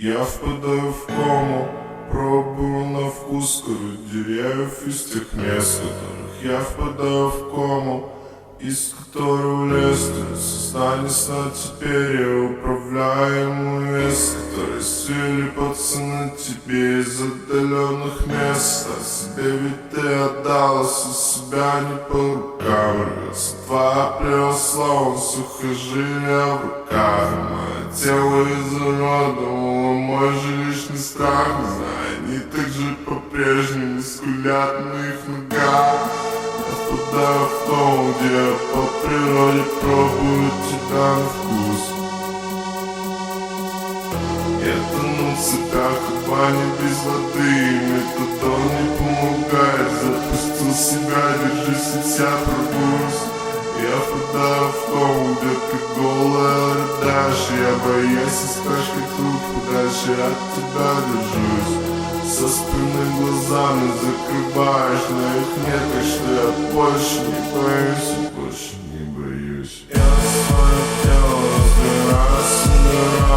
Я впадаю в кому, пробую на вкус кору деревьев из тех мест, которых я впадаю в кому, из которого лез сознание сна. Теперь я управляемый вес, который силипаться на тебе из отдаленных мест. А себе ведь ты отдалась, у себя не по рукам рвется твоя православная сухожилия в руках. Мое тело изуродовало мой жилищный страх, знаю, они так же по-прежнему скулят на их ногах. Я впадаю в том, где я по природе пробую тебя на вкус. Я тону в цепях, как бани без воды, метадон не помогает. Запустил себя, держись и тебя пробусь. Я впадаю в кому, где ты голая рыдаешь. Я боюсь, искашь как тут подальше от тебя держусь. Со спины глазами закрываешь, но их нет, так что я больше не боюсь, больше не боюсь. Я свое тело разбираю, собираю.